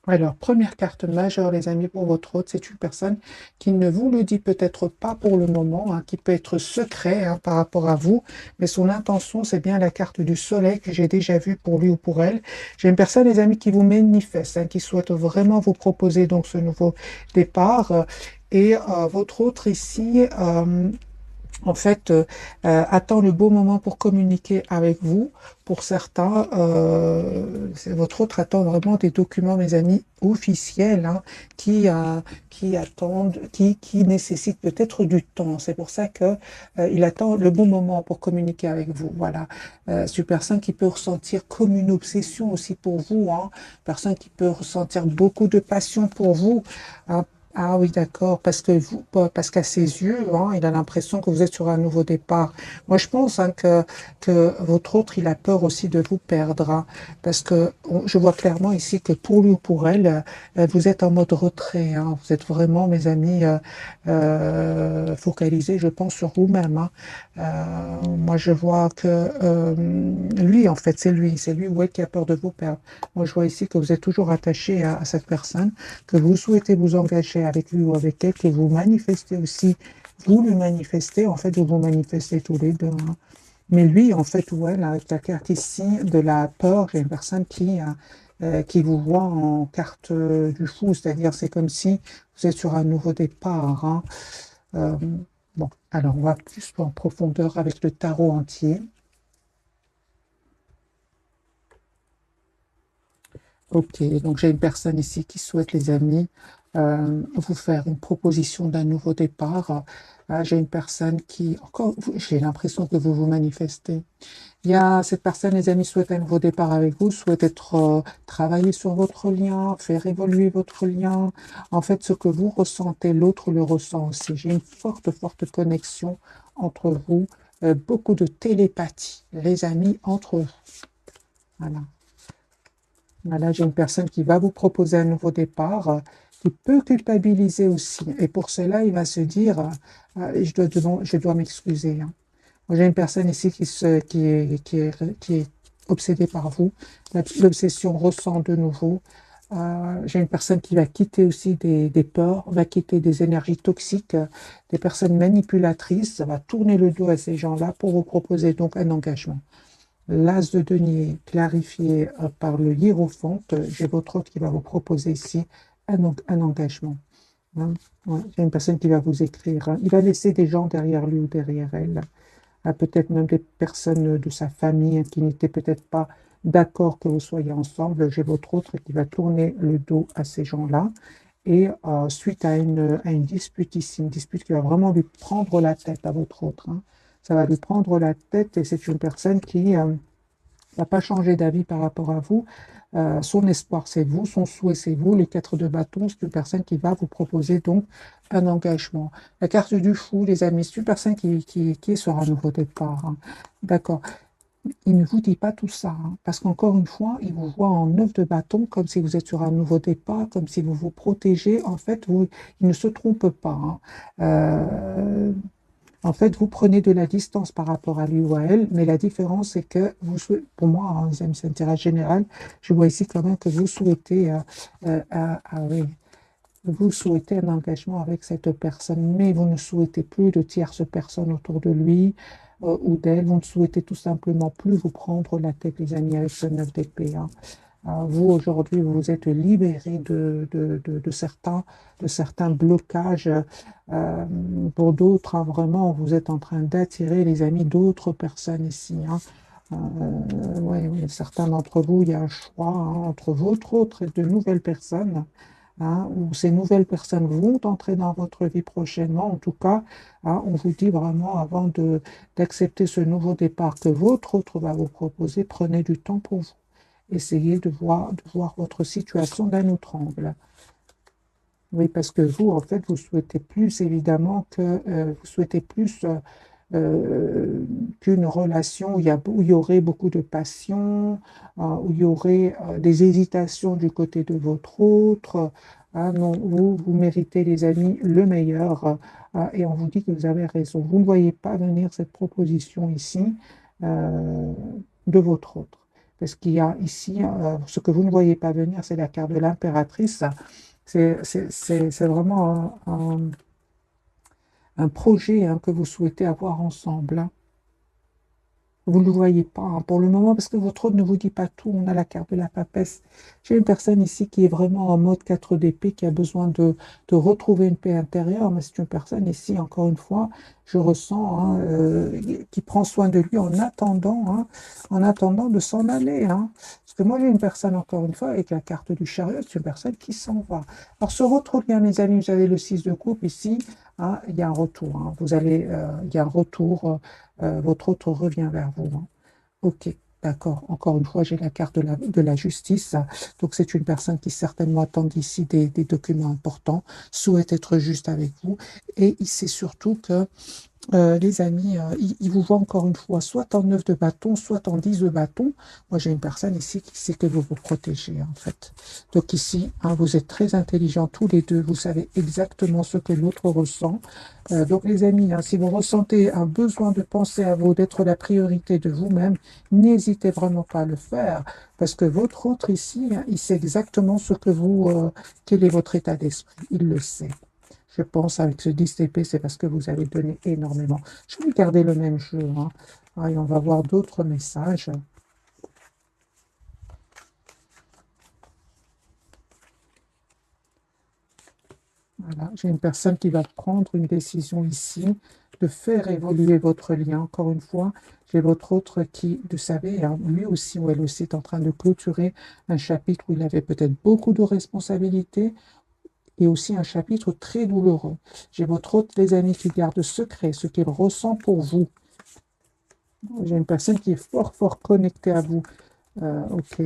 Alors, première carte majeure, les amis, pour votre hôte, c'est une personne qui ne vous le dit peut-être pas pour le moment, hein, qui peut être secret hein, par rapport à vous, mais son intention, c'est bien la carte du soleil que j'ai déjà vue pour lui ou pour elle. J'ai une personne, les amis, qui vous manifeste, hein, qui souhaite vraiment vous proposer donc ce nouveau départ. Et votre autre ici, en fait, attend le beau moment pour communiquer avec vous. Pour certains, votre autre attend vraiment des documents, mes amis, officiels, hein, qui attendent, qui nécessitent peut-être du temps. C'est pour ça que il attend le bon moment pour communiquer avec vous. Voilà. C'est une personne qui peut ressentir comme une obsession aussi pour vous, hein. Personne qui peut ressentir beaucoup de passion pour vous, hein. Ah oui, d'accord, parce que vous, parce qu'à ses yeux, hein, il a l'impression que vous êtes sur un nouveau départ. Moi, je pense hein, que votre autre, il a peur aussi de vous perdre, hein, parce que je vois clairement ici que pour lui ou pour elle, vous êtes en mode retrait, hein. Vous êtes vraiment, mes amis, focalisés, je pense, sur vous-même, hein. Moi, je vois que lui, en fait, c'est lui ou elle qui a peur de vous perdre. Moi, je vois ici que vous êtes toujours attaché à cette personne, que vous souhaitez vous engager avec lui ou avec elle, que vous manifestez aussi, vous le manifestez, en fait, vous vous manifestez tous les deux, hein. Mais lui, en fait, ou elle, avec la carte ici de la peur, j'ai une personne qui vous voit en carte du fou, c'est-à-dire c'est comme si vous êtes sur un nouveau départ, hein. Euh, bon, alors on va plus en profondeur avec le tarot entier. Ok, donc j'ai une personne ici qui souhaite, les amis, vous faire une proposition d'un nouveau départ. J'ai une personne qui, encore, j'ai l'impression que vous vous manifestez. Il y a cette personne, les amis, souhaite un nouveau départ avec vous, souhaite être, travailler sur votre lien, faire évoluer votre lien. En fait, ce que vous ressentez, l'autre le ressent aussi. J'ai une forte, forte connexion entre vous, beaucoup de télépathie, les amis, entre vous. Voilà. Voilà, j'ai une personne qui va vous proposer un nouveau départ, qui peut culpabiliser aussi. Et pour cela, il va se dire, je dois m'excuser, hein. Moi, j'ai une personne ici qui est obsédée par vous. L'obsession ressent de nouveau. J'ai une personne qui va quitter aussi des peurs, va quitter des énergies toxiques, des personnes manipulatrices. Ça va tourner le dos à ces gens-là pour vous proposer donc un engagement. L'as de denier clarifié par le hiérophante, j'ai votre autre qui va vous proposer ici un engagement, hein. Ouais, j'ai une personne qui va vous écrire, hein. Il va laisser des gens derrière lui ou derrière elle, peut-être même des personnes de sa famille hein, qui n'étaient peut-être pas d'accord que vous soyez ensemble. J'ai votre autre qui va tourner le dos à ces gens-là. Et suite à une dispute ici, une dispute qui va vraiment lui prendre la tête à votre autre, hein. Ça va lui prendre la tête et c'est une personne qui n'a pas changé d'avis par rapport à vous. Son espoir, c'est vous, son souhait, c'est vous. Les quatre de bâton, c'est une personne qui va vous proposer donc un engagement. La carte du fou, les amis, c'est une personne qui est sur un nouveau départ, hein. D'accord. Il ne vous dit pas tout ça, hein, parce qu'encore une fois, il vous voit en neuf de bâton, comme si vous êtes sur un nouveau départ, comme si vous vous protégez. En fait, il ne se trompe pas, hein. En fait, vous prenez de la distance par rapport à lui ou à elle, mais la différence, c'est que pour moi, hein, les amis, c'est un tirage général, je vois ici quand même que vous souhaitez, oui, vous souhaitez un engagement avec cette personne, mais vous ne souhaitez plus de tierces personnes autour de lui ou d'elle. Vous ne souhaitez tout simplement plus vous prendre la tête, les amis, avec ce 9 d'épée, hein. Vous, aujourd'hui, vous vous êtes libéré de certains blocages. Euh, pour d'autres, hein, vraiment, vous êtes en train d'attirer, les amis, d'autres personnes ici, hein. Ouais, ouais, certains d'entre vous, il y a un choix hein, entre votre autre et de nouvelles personnes, hein, où ces nouvelles personnes vont entrer dans votre vie prochainement. En tout cas, hein, on vous dit vraiment, avant d'accepter ce nouveau départ que votre autre va vous proposer, prenez du temps pour vous. Essayez de voir votre situation d'un autre angle. Oui, parce que vous, en fait, vous souhaitez plus, évidemment, vous souhaitez plus qu'une relation où il y aurait beaucoup de passion, où il y aurait des hésitations du côté de votre autre. Ah non, vous méritez, les amis, le meilleur. Et on vous dit que vous avez raison. Vous ne voyez pas venir cette proposition ici euh, de votre autre. Parce qu'il y a ici, ce que vous ne voyez pas venir, c'est la carte de l'impératrice. C'est vraiment un projet hein, que vous souhaitez avoir ensemble, hein. Vous ne le voyez pas hein, pour le moment parce que votre autre ne vous dit pas tout. On a la carte de la papesse. J'ai une personne ici qui est vraiment en mode 4 d'épée, qui a besoin de retrouver une paix intérieure. Mais c'est une personne ici, encore une fois, je ressens, hein, qui prend soin de lui en attendant de s'en aller, hein. Parce que moi, j'ai une personne, encore une fois, avec la carte du chariot, c'est une personne qui s'en va. Alors, sur votre lien, mes amis, vous avez le 6 de coupe ici. Hein, il y a un retour. Hein. Il y a un retour. Votre autre revient vers vous, hein. Ok, d'accord. Encore une fois, j'ai la carte de la justice. Donc, c'est une personne qui certainement attend d'ici des documents importants, souhaite être juste avec vous. Et il sait surtout que les amis, ils vous voient encore une fois, soit en 9 de bâton, soit en 10 de bâton. Moi, j'ai une personne ici qui sait que vous vous protégez, en fait. Donc ici, hein, vous êtes très intelligents tous les deux. Vous savez exactement ce que l'autre ressent. Donc les amis, hein, si vous ressentez un besoin de penser à vous, d'être la priorité de vous-même, n'hésitez vraiment pas à le faire. Parce que votre autre ici, hein, il sait exactement ce que quel est votre état d'esprit. Il le sait. Je pense avec ce 10 TP, c'est parce que vous avez donné énormément. Je vais garder le même jeu, hein. Ah, et on va voir d'autres messages. Voilà, j'ai une personne qui va prendre une décision ici, de faire évoluer votre lien. Encore une fois, j'ai votre autre qui, vous savez, hein, lui aussi ou elle aussi est en train de clôturer un chapitre où il avait peut-être beaucoup de responsabilités et aussi un chapitre très douloureux. J'ai votre autre, les amis, qui garde secret ce qu'il ressent pour vous. J'ai une personne qui est fort, fort connectée à vous. Ok,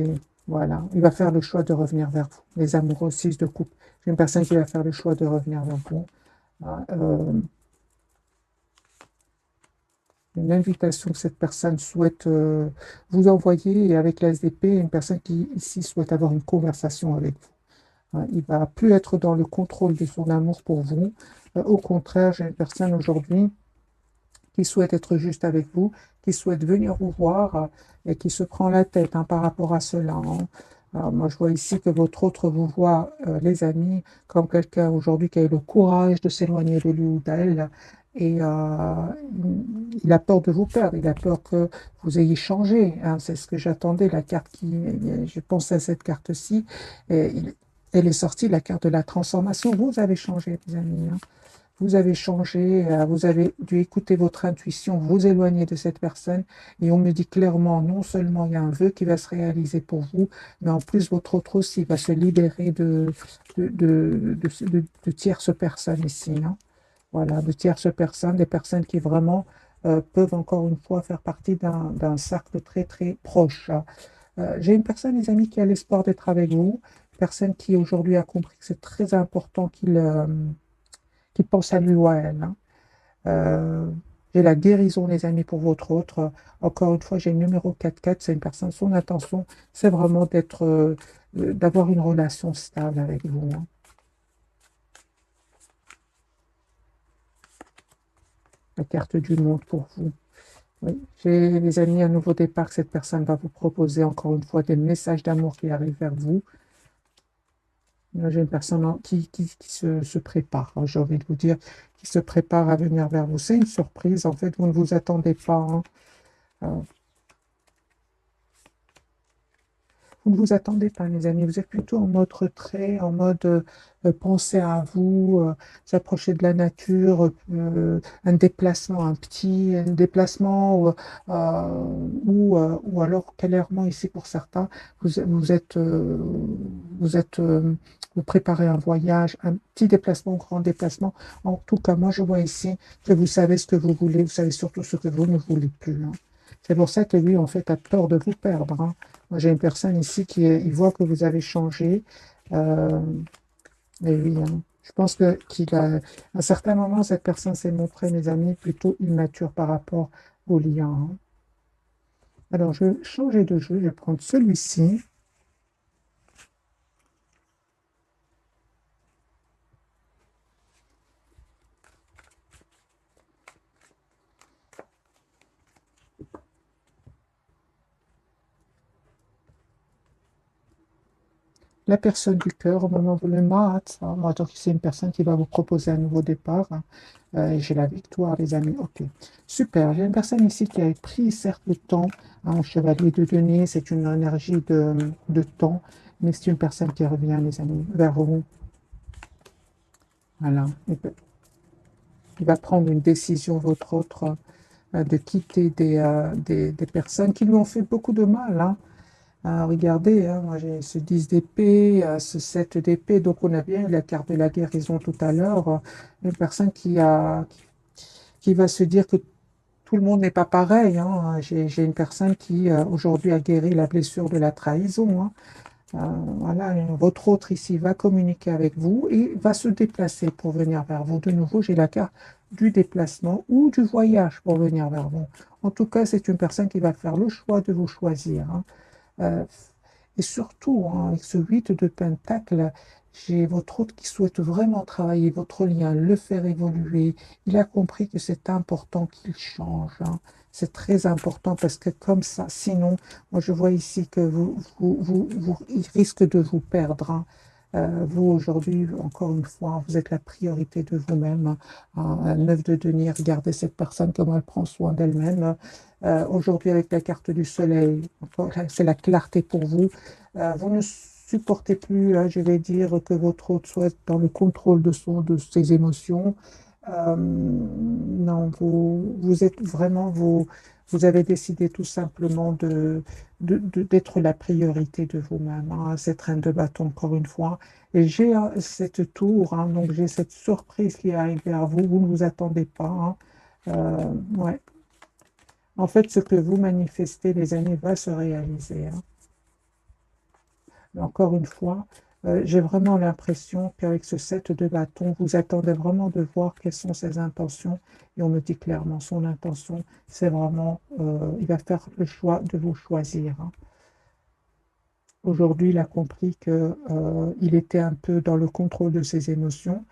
voilà. Il va faire le choix de revenir vers vous. Les amoureux 6 de coupe. J'ai une personne qui va faire le choix de revenir vers vous. Ah, une invitation que cette personne souhaite vous envoyer et avec la SDP, une personne qui ici souhaite avoir une conversation avec vous. Hein, il ne va plus être dans le contrôle de son amour pour vous. Au contraire, j'ai une personne aujourd'hui qui souhaite être juste avec vous, qui souhaite venir vous voir et qui se prend la tête hein, par rapport à cela, hein. Alors, moi, je vois ici que votre autre vous voit, les amis, comme quelqu'un aujourd'hui qui a eu le courage de s'éloigner de lui ou d'elle. Et il a peur de vous perdre, il a peur que vous ayez changé, hein. C'est ce que j'attendais, la carte je pensais à cette carte-ci. Elle est sortie, la carte de la transformation. Vous avez changé, les amis, hein. Vous avez changé, vous avez dû écouter votre intuition, vous éloigner de cette personne. Et on me dit clairement, non seulement il y a un vœu qui va se réaliser pour vous, mais en plus votre autre aussi va se libérer de tierces personnes ici, hein. Voilà, de tierces personnes, des personnes qui vraiment peuvent encore une fois faire partie d'un cercle très très proche, hein. J'ai une personne, les amis, qui a l'espoir d'être avec vous, une personne qui aujourd'hui a compris que c'est très important qu'il pense à lui ou à elle, hein. Euh, j'ai la guérison, les amis, pour votre autre. Encore une fois, j'ai le numéro 44. C'est une personne, son intention, c'est vraiment d'avoir une relation stable avec vous, hein. La carte du monde pour vous. Oui. J'ai, les amis, un nouveau départ. Cette personne va vous proposer encore une fois des messages d'amour qui arrivent vers vous. J'ai une personne qui se prépare, hein, j'ai envie de vous dire, qui se prépare à venir vers vous. C'est une surprise, en fait, vous ne vous attendez pas, hein. Euh, Vous ne vous attendez pas, mes amis. Vous êtes plutôt en mode retrait, en mode penser à vous, s'approcher de la nature, un déplacement, un déplacement, ou alors clairement ici pour certains, vous êtes, vous préparez un voyage, un petit déplacement, un grand déplacement. En tout cas, moi, je vois ici que vous savez ce que vous voulez, vous savez surtout ce que vous ne voulez plus, hein. C'est pour ça que lui, en fait, a peur de vous perdre, hein. Moi, j'ai une personne ici il voit que vous avez changé. Euh, et oui, hein. Je pense qu'il a, à un certain moment, cette personne s'est montrée, mes amis, plutôt immature par rapport au lien, hein. Alors, je vais changer de jeu, je vais prendre celui-ci. La personne du cœur, au moment où le mat, moi, donc c'est une personne qui va vous proposer un nouveau départ. J'ai la victoire, les amis. Ok, super. J'ai une personne ici qui a pris certes le temps. Chevalier de denier, c'est une énergie de temps, mais c'est une personne qui revient, les amis, vers vous. Voilà. Il va prendre une décision, votre autre, de quitter des personnes qui lui ont fait beaucoup de mal, hein. Regardez, hein, moi j'ai ce 10 d'épée, ce 7 d'épée, donc on a bien eu la carte de la guérison tout à l'heure. Une personne qui va se dire que tout le monde n'est pas pareil, hein. J'ai une personne qui aujourd'hui a guéri la blessure de la trahison, hein. Voilà, votre autre ici va communiquer avec vous et va se déplacer pour venir vers vous. De nouveau, j'ai la carte du déplacement ou du voyage pour venir vers vous. En tout cas, c'est une personne qui va faire le choix de vous choisir, hein. Euh, et surtout, hein, avec ce 8 de Pentacle, j'ai votre hôte qui souhaite vraiment travailler votre lien, le faire évoluer. Il a compris que c'est important qu'il change, hein. C'est très important parce que comme ça, sinon, moi je vois ici que il risque de vous perdre, hein. Vous, aujourd'hui, encore une fois, vous êtes la priorité de vous-même, hein. Un 9 de denier, regardez cette personne, comment elle prend soin d'elle-même. Aujourd'hui, avec la carte du soleil, c'est la clarté pour vous. Vous ne supportez plus, je vais dire, que votre hôte soit dans le contrôle de ses émotions. Non, vous êtes vraiment, vous avez décidé tout simplement d'être la priorité de vous-même, hein. Cette reine de bâton, encore une fois. Et j'ai cette tour, hein, donc j'ai cette surprise qui arrive vers vous. Vous ne vous attendez pas, hein. Ouais. En fait, ce que vous manifestez, les amis, va se réaliser, hein. Mais encore une fois, j'ai vraiment l'impression qu'avec ce 7 de bâton, vous attendez vraiment de voir quelles sont ses intentions. Et on me dit clairement, son intention, c'est vraiment, il va faire le choix de vous choisir, hein. Aujourd'hui, il a compris que, il était un peu dans le contrôle de ses émotions.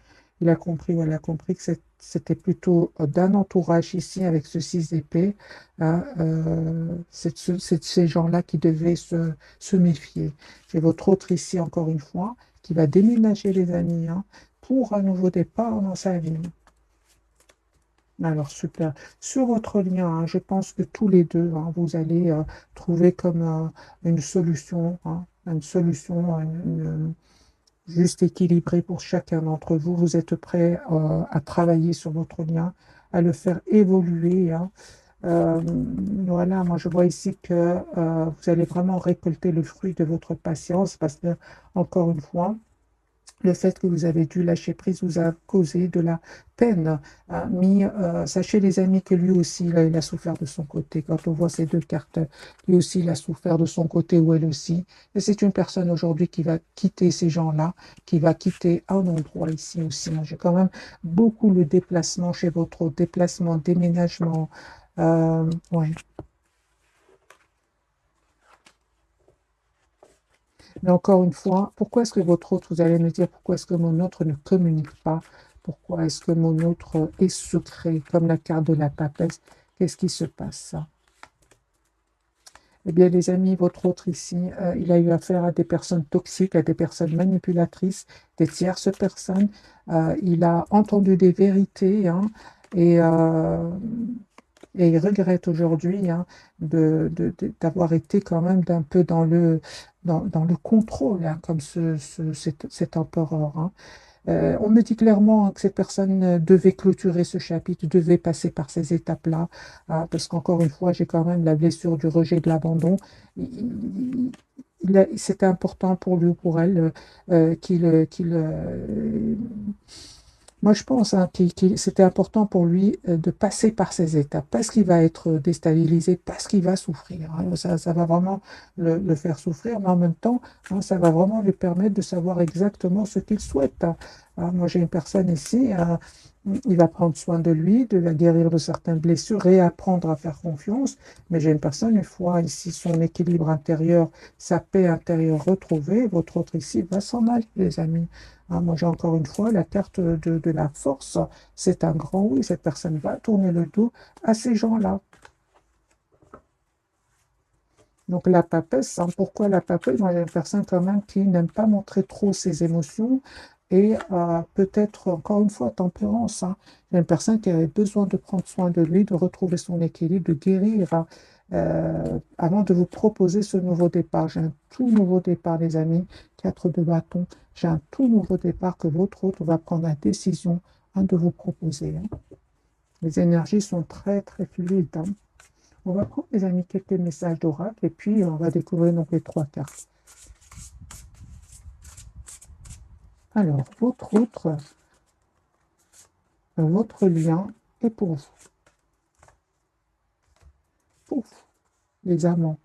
Il a compris, elle a compris que c'était plutôt d'un entourage ici avec ce 6 d'épée, hein, c'est ces gens-là qui devaient se méfier. J'ai votre autre ici, encore une fois, qui va déménager, les amis, hein, pour un nouveau départ dans sa vie. Alors, super. Sur votre lien, hein, je pense que tous les deux, hein, vous allez trouver comme une solution, hein, une solution juste équilibrée pour chacun d'entre vous. Vous êtes prêts à travailler sur votre lien, à le faire évoluer, hein. Voilà, moi je vois ici que vous allez vraiment récolter le fruit de votre patience parce que, encore une fois, le fait que vous avez dû lâcher prise vous a causé de la peine, hein. Mais sachez, les amis, que lui aussi, il a souffert de son côté. Quand on voit ces deux cartes, lui aussi, il a souffert de son côté, ou elle aussi. Et c'est une personne aujourd'hui qui va quitter ces gens-là, qui va quitter un endroit ici aussi, hein. J'ai quand même beaucoup le déplacement chez votre autre, déplacement, déménagement. Ouais. Mais encore une fois, pourquoi est-ce que votre autre, vous allez me dire, pourquoi est-ce que mon autre ne communique pas? Pourquoi est-ce que mon autre est secret, comme la carte de la papesse? Qu'est-ce qui se passe? Eh bien, les amis, votre autre ici, il a eu affaire à des personnes toxiques, à des personnes manipulatrices, des tierces personnes. Il a entendu des vérités, hein, et, euh, et il regrette aujourd'hui, hein, d'avoir été quand même d'un peu dans le contrôle, hein, comme cet empereur, hein. On me dit clairement, hein, que cette personne devait clôturer ce chapitre, devait passer par ces étapes-là, hein, parce qu'encore une fois, j'ai quand même la blessure du rejet, de l'abandon. C'était important pour lui ou pour elle, moi, je pense, hein, c'était important pour lui de passer par ces étapes, parce qu'il va être déstabilisé, parce qu'il va souffrir, hein. Ça va vraiment le faire souffrir, mais en même temps, hein, ça va vraiment lui permettre de savoir exactement ce qu'il souhaite, hein. Moi, j'ai une personne ici, il va prendre soin de lui, de la guérir de certaines blessures, réapprendre à faire confiance. Mais j'ai une personne, une fois ici, son équilibre intérieur, sa paix intérieure retrouvée, votre autre ici va s'en aller, les amis. Moi, j'ai encore une fois la carte de la force. C'est un grand oui. Cette personne va tourner le dos à ces gens-là. Donc la papesse, hein, pourquoi la papesse? Moi, j'ai une personne quand même qui n'aime pas montrer trop ses émotions et peut-être, encore une fois, tempérance. Hein. J'ai une personne qui avait besoin de prendre soin de lui, de retrouver son équilibre, de guérir hein, avant de vous proposer ce nouveau départ. J'ai un tout nouveau départ, les amis, 4 de bâton. J'ai un tout nouveau départ que votre autre va prendre la décision hein, de vous proposer. Hein. Les énergies sont très, très fluides. Hein. On va prendre, les amis, quelques messages d'oracle et puis on va découvrir donc les 3 cartes. Alors, votre lien est pour vous. Pour vous, les amants.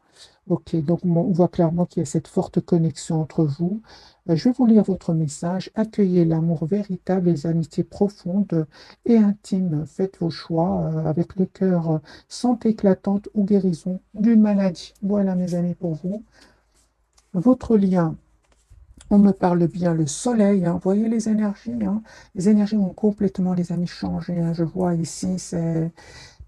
Ok, donc on voit clairement qu'il y a cette forte connexion entre vous. Je vais vous lire votre message. Accueillez l'amour véritable, les amitiés profondes et intimes. Faites vos choix avec le cœur santé éclatante ou guérison d'une maladie. Voilà, mes amis, pour vous. Votre lien, on me parle bien le soleil. Hein. Vous voyez les énergies hein. Les énergies ont complètement, les amis, changé. Hein. Je vois ici, c'est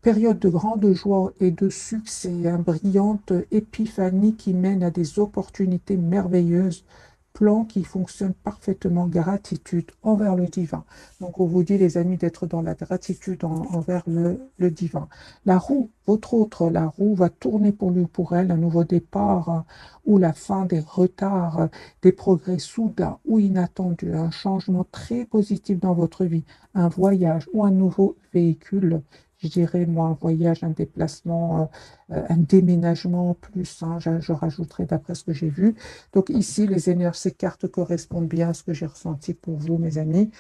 période de grande joie et de succès, une brillante épiphanie qui mène à des opportunités merveilleuses, plan qui fonctionne parfaitement, gratitude envers le divin. Donc on vous dit les amis d'être dans la gratitude envers le divin. La roue, votre autre, la roue va tourner pour lui ou pour elle, un nouveau départ ou la fin des retards, des progrès soudains ou inattendus, un changement très positif dans votre vie, un voyage ou un nouveau véhicule je dirais, moi, un voyage, un déplacement, un déménagement plus, hein, je rajouterai d'après ce que j'ai vu. Donc ici, les énergies, ces cartes correspondent bien à ce que j'ai ressenti pour vous, mes amis.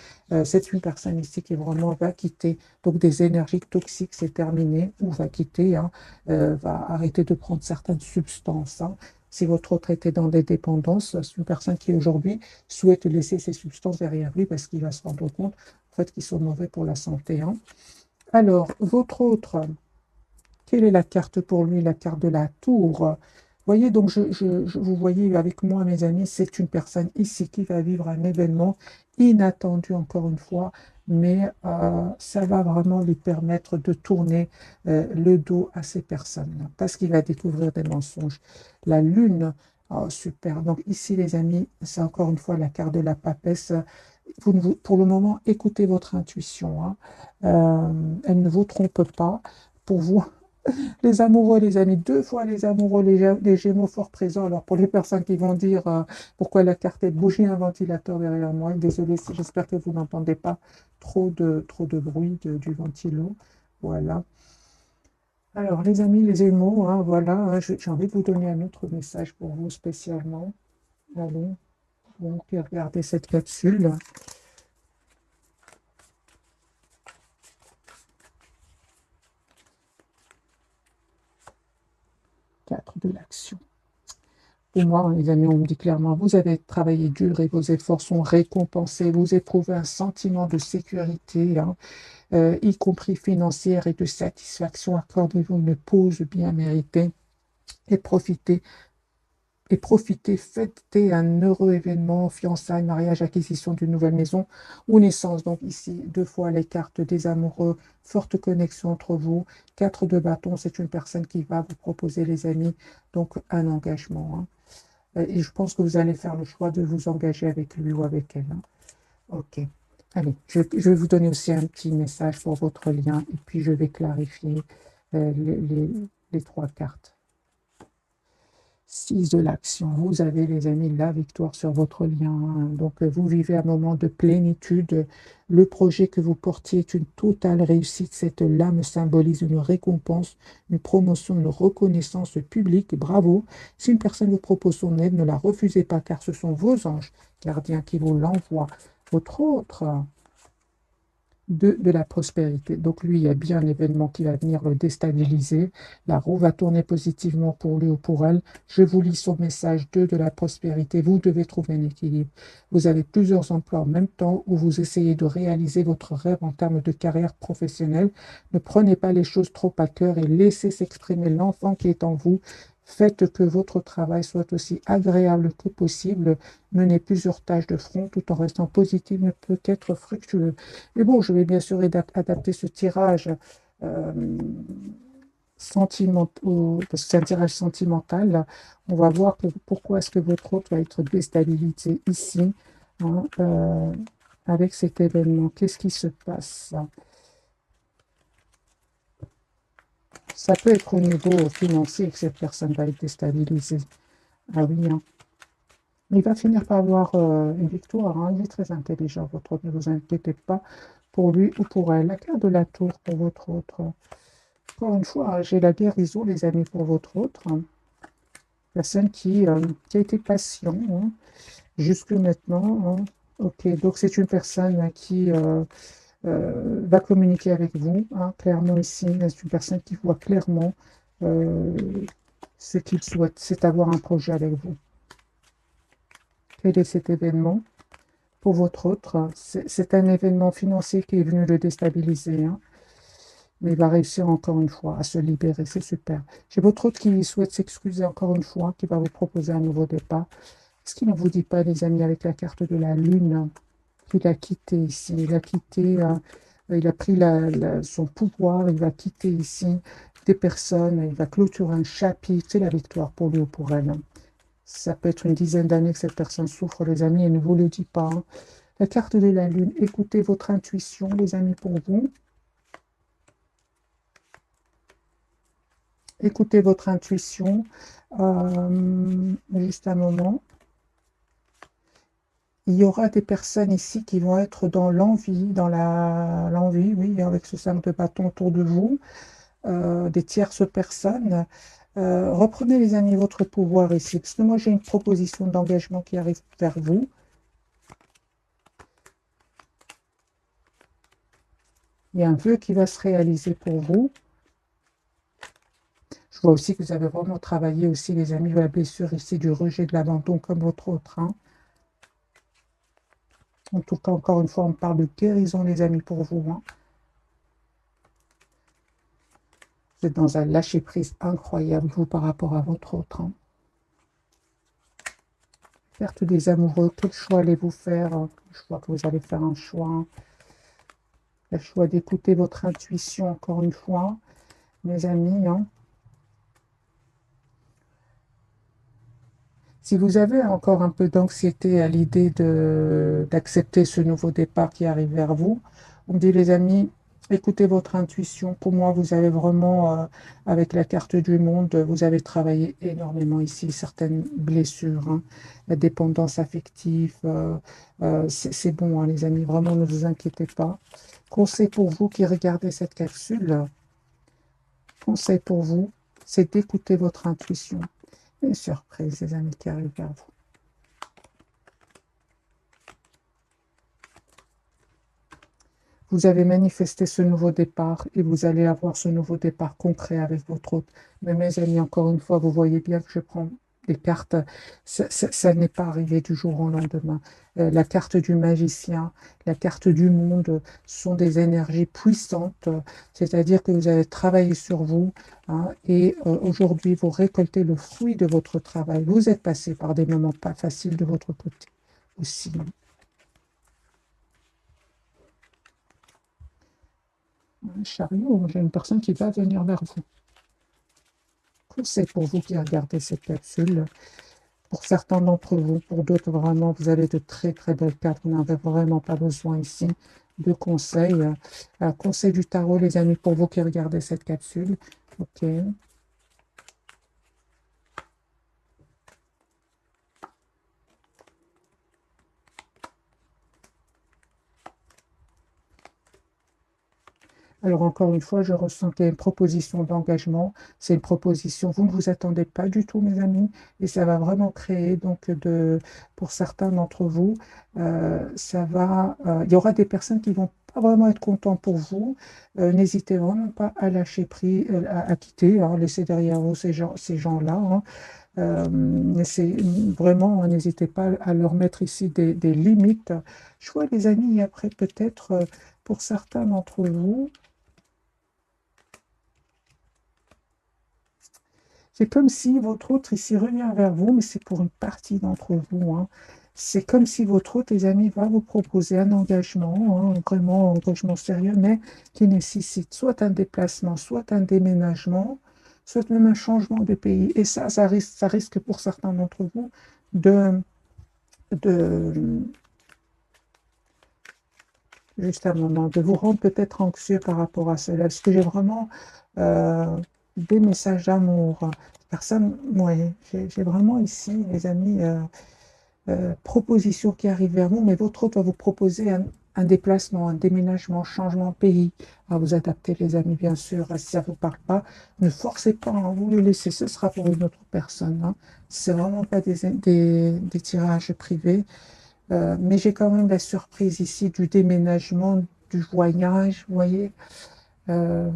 C'est une personne ici qui vraiment va quitter donc des énergies toxiques, c'est terminé, ou va quitter, hein, va arrêter de prendre certaines substances. Hein. Si votre autre était dans des dépendances, c'est une personne qui aujourd'hui souhaite laisser ces substances derrière lui parce qu'il va se rendre compte en fait, qu'ils sont mauvais pour la santé. Hein. Alors, votre autre, quelle est la carte pour lui? La carte de la tour. Voyez, donc vous voyez avec moi, mes amis, c'est une personne ici qui va vivre un événement inattendu, encore une fois, mais ça va vraiment lui permettre de tourner le dos à ces personnes, parce qu'il va découvrir des mensonges. La lune, oh, super. Donc ici, les amis, c'est encore une fois la carte de la papesse. Pour le moment, écoutez votre intuition. Hein. Elle ne vous trompe pas. Pour vous, les amoureux, les amis, 2 fois les amoureux, les Gémeaux fort présents. Alors, pour les personnes qui vont dire pourquoi la carte est bougie, un ventilateur derrière moi, désolé, j'espère que vous n'entendez pas trop de bruit du ventilo. Voilà. Alors, les amis, les Gémeaux, hein, voilà, hein, j'ai envie de vous donner un autre message pour vous spécialement. Allez, donc, regardez cette capsule. 4 de l'action. Pour moi, les amis, on me dit clairement, vous avez travaillé dur et vos efforts sont récompensés. Vous éprouvez un sentiment de sécurité, hein, y compris financière et de satisfaction. Accordez-vous une pause bien méritée et fêtez un heureux événement, fiançailles, mariage, acquisition d'une nouvelle maison ou naissance. Donc ici, 2 fois les cartes des amoureux, forte connexion entre vous. 4 de bâton, c'est une personne qui va vous proposer, les amis, donc un engagement. Hein. Et je pense que vous allez faire le choix de vous engager avec lui ou avec elle. Hein. Ok. Allez, je vais vous donner aussi un petit message pour votre lien et puis je vais clarifier les 3 cartes. 6 de l'action. Vous avez, les amis, la victoire sur votre lien. Hein. Donc, vous vivez un moment de plénitude. Le projet que vous portiez est une totale réussite. Cette lame symbolise une récompense, une promotion, une reconnaissance publique. Bravo. Si une personne vous propose son aide, ne la refusez pas, car ce sont vos anges gardiens qui vous l'envoient. Votre autre de la prospérité. Donc lui, il y a bien un événement qui va venir le déstabiliser. La roue va tourner positivement pour lui ou pour elle. Je vous lis son message 2 de la prospérité. Vous devez trouver un équilibre. Vous avez plusieurs emplois en même temps où vous essayez de réaliser votre rêve en termes de carrière professionnelle. Ne prenez pas les choses trop à cœur et laissez s'exprimer l'enfant qui est en vous. Faites que votre travail soit aussi agréable que possible. Menez plusieurs tâches de front tout en restant positif ne peut être fructueux. Mais bon, je vais bien sûr adapter ce tirage sentimentaux, parce que c'est un tirage sentimental, on va voir pourquoi est-ce que votre autre va être déstabilisé ici, hein, avec cet événement. Qu'est-ce qui se passe? Ça peut être au niveau financier que cette personne va être déstabilisée. Ah oui, hein. Il va finir par avoir une victoire, hein. Il est très intelligent, votre autre. Ne vous inquiétez pas pour lui ou pour elle. La carte de la tour pour votre autre. Encore une fois, j'ai la guérison, les amis, pour votre autre. Personne qui a été patient, hein, jusque maintenant, hein. Ok, donc c'est une personne qui va communiquer avec vous, hein, clairement ici. C'est une personne qui voit clairement euh, ce qu'il souhaite, c'est avoir un projet avec vous. Quel est cet événement pour votre autre? C'est un événement financier qui est venu le déstabiliser, hein, mais il va réussir encore une fois à se libérer, c'est super. J'ai votre autre qui souhaite s'excuser encore une fois, qui va vous proposer un nouveau départ. Est-ce qu'il ne vous dit pas, les amis, avec la carte de la lune, qu'il a quitté ici, il a quitté, il a pris son pouvoir, il va quitter ici des personnes, il va clôturer un chapitre, c'est la victoire pour lui ou pour elle, hein. Ça peut être une dizaine d'années que cette personne souffre, les amis, et ne vous le dit pas, hein. La carte de la lune, écoutez votre intuition, les amis, pour vous. Écoutez votre intuition. Juste un moment. Il y aura des personnes ici qui vont être dans l'envie, l'envie, oui, avec ce 5 de bâton autour de vous, des tierces personnes. Reprenez, les amis, votre pouvoir ici, parce que moi, j'ai une proposition d'engagement qui arrive vers vous. Il y a un vœu qui va se réaliser pour vous. Je vois aussi que vous avez vraiment travaillé aussi, les amis, la blessure ici du rejet, de l'abandon, comme votre autre, hein. En tout cas, encore une fois, on parle de guérison, les amis, pour vous, hein. Vous êtes dans un lâcher-prise incroyable, vous, par rapport à votre autre, hein. Perte des amoureux, quel choix allez-vous faire? Je vois que vous allez faire un choix, hein. Le choix d'écouter votre intuition, encore une fois, mes amis, hein. Si vous avez encore un peu d'anxiété à l'idée d'accepter ce nouveau départ qui arrive vers vous, on me dit, les amis, écoutez votre intuition. Pour moi, vous avez vraiment, avec la carte du monde, vous avez travaillé énormément ici, certaines blessures, hein, la dépendance affective. C'est bon, hein, les amis, vraiment, ne vous inquiétez pas. Conseil pour vous qui regardez cette capsule, conseil pour vous, c'est d'écouter votre intuition. Une surprise, les amis, qui arrive vers vous. Vous avez manifesté ce nouveau départ et vous allez avoir ce nouveau départ concret avec votre hôte. Mais mes amis, encore une fois, vous voyez bien que je prends des cartes. Ça n'est pas arrivé du jour au lendemain. La carte du magicien, la carte du monde sont des énergies puissantes. C'est-à-dire que vous avez travaillé sur vous, hein, et aujourd'hui, vous récoltez le fruit de votre travail. Vous êtes passé par des moments pas faciles de votre côté aussi. Un chariot, j'ai une personne qui va venir vers vous. C'est pour vous qui regardez cette capsule. Pour certains d'entre vous, pour d'autres, vraiment, vous avez de très très belles cartes. Vous n'avez vraiment pas besoin ici de conseils. Conseil du tarot, les amis, pour vous qui regardez cette capsule. Ok. Alors encore une fois, je ressens qu'il y a une proposition d'engagement. C'est une proposition, vous ne vous attendez pas du tout, mes amis, et ça va vraiment créer, donc, pour certains d'entre vous, il y aura des personnes qui vont pas vraiment être contents pour vous. N'hésitez vraiment pas à lâcher prise, à quitter, hein, laisser derrière vous ces gens-là, hein. Vraiment, hein, n'hésitez pas à leur mettre ici des limites. Je vois, les amis, après peut-être, pour certains d'entre vous, c'est comme si votre hôte ici revient vers vous, mais c'est pour une partie d'entre vous, hein. C'est comme si votre hôte, les amis, va vous proposer un engagement, hein, vraiment un engagement sérieux, mais qui nécessite soit un déplacement, soit un déménagement. souhaite même un changement de pays. Et ça risque pour certains d'entre vous de, de, juste un moment, de vous rendre peut-être anxieux par rapport à cela. Parce que j'ai vraiment des messages d'amour. Personne, oui, j'ai vraiment ici, les amis, propositions qui arrivent vers vous, mais votre autre va vous proposer un déplacement, un déménagement, changement de pays. À vous adapter, les amis, bien sûr. Si ça ne vous parle pas, ne forcez pas, hein, vous le laissez, ce sera pour une autre personne. Hein. C'est vraiment pas des tirages privés. Mais j'ai quand même la surprise ici du déménagement, du voyage, vous voyez. Euh,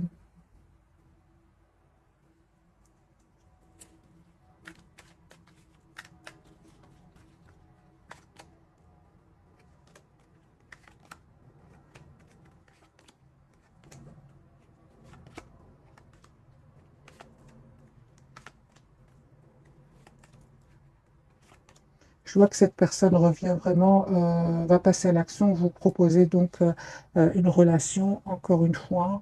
je vois que cette personne revient vraiment, va passer à l'action, vous proposez donc une relation, encore une fois,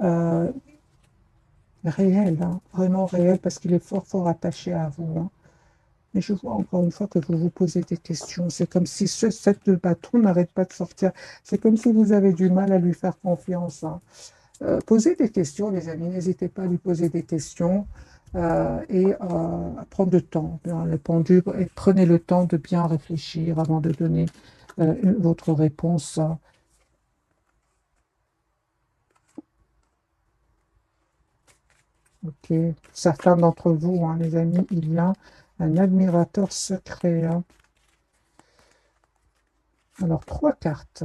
euh, réelle, hein, vraiment réelle, parce qu'il est fort, fort attaché à vous. Hein. Mais je vois encore une fois que vous vous posez des questions. C'est comme si cette bâton n'arrête pas de sortir. C'est comme si vous avez du mal à lui faire confiance. Hein. Posez des questions, les amis. N'hésitez pas à lui poser des questions et à prendre le temps, bien répondu, et prenez le temps de bien réfléchir avant de donner votre réponse. Ok. Certains d'entre vous, hein, les amis, il y a un admirateur secret. Hein. Alors, trois cartes.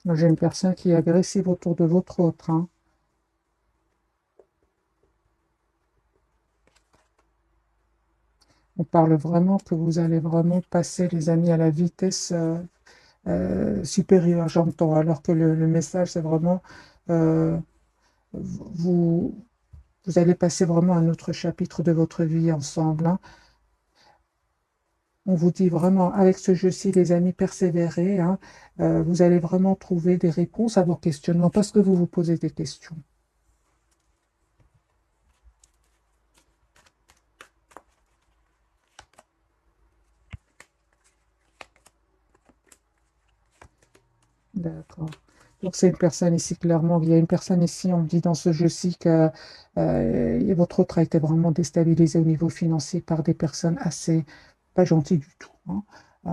J'ai une personne qui est agressive autour de votre autre. Hein. On parle vraiment que vous allez vraiment passer, les amis, à la vitesse supérieure, j'entends, alors que le message, c'est vraiment, euh, vous, vous allez passer vraiment à un autre chapitre de votre vie ensemble. Hein. On vous dit vraiment, avec ce jeu-ci, les amis, persévérez. Hein. Vous allez vraiment trouver des réponses à vos questionnements parce que vous vous posez des questions. D'accord. Donc c'est une personne ici, clairement, il y a une personne ici, on me dit dans ce jeu-ci que votre autre a été vraiment déstabilisé au niveau financier par des personnes assez pas gentilles du tout. Hein.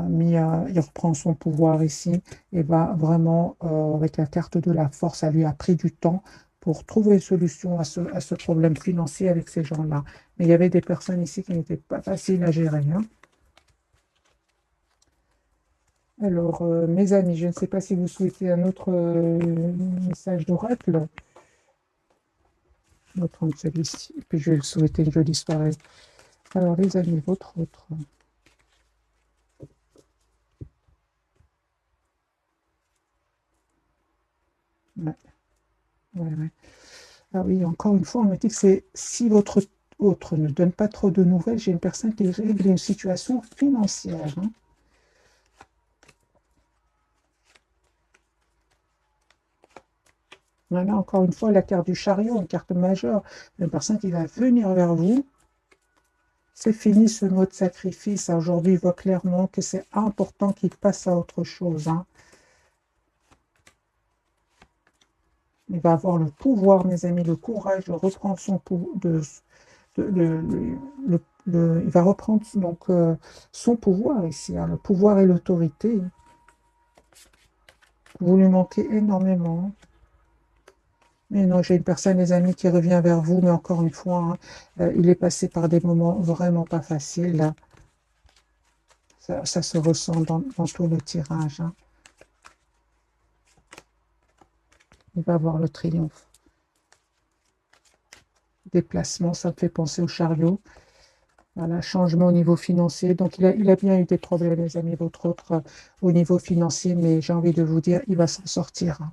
Mais il reprend son pouvoir ici et va vraiment, avec la carte de la force, ça lui a pris du temps pour trouver une solution à ce problème financier avec ces gens-là. Mais il y avait des personnes ici qui n'étaient pas faciles à gérer. Hein. Alors, mes amis, je ne sais pas si vous souhaitez un autre message d'oracle. On va prendre celui-ci, et puis je vais le souhaiter que je disparaisse. Alors, les amis, votre autre. Ouais, ouais, ouais. Ah oui, encore une fois, on me dit que c'est si votre autre ne donne pas trop de nouvelles, j'ai une personne qui règle une situation financière. Hein. Voilà, encore une fois, la carte du chariot, une carte majeure, une personne qui va venir vers vous. C'est fini ce mode sacrifice. Aujourd'hui, il voit clairement que c'est important qu'il passe à autre chose. Hein. Il va avoir le pouvoir, mes amis, le courage de reprendre son pouvoir, il va reprendre donc son pouvoir ici, hein, le pouvoir et l'autorité. Vous lui manquez énormément. Mais non, j'ai une personne, les amis, qui revient vers vous, mais encore une fois, hein, il est passé par des moments vraiment pas faciles. Là. Ça se ressent dans tout le tirage. Hein. Il va avoir le triomphe. Déplacement, ça me fait penser au chariot. Voilà, changement au niveau financier. Donc, il a bien eu des problèmes, les amis, votre autre, au niveau financier, mais j'ai envie de vous dire, il va s'en sortir. Hein.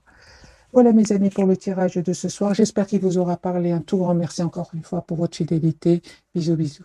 Voilà, mes amis, pour le tirage de ce soir. J'espère qu'il vous aura parlé. Un tout grand merci encore une fois pour votre fidélité. Bisous, bisous.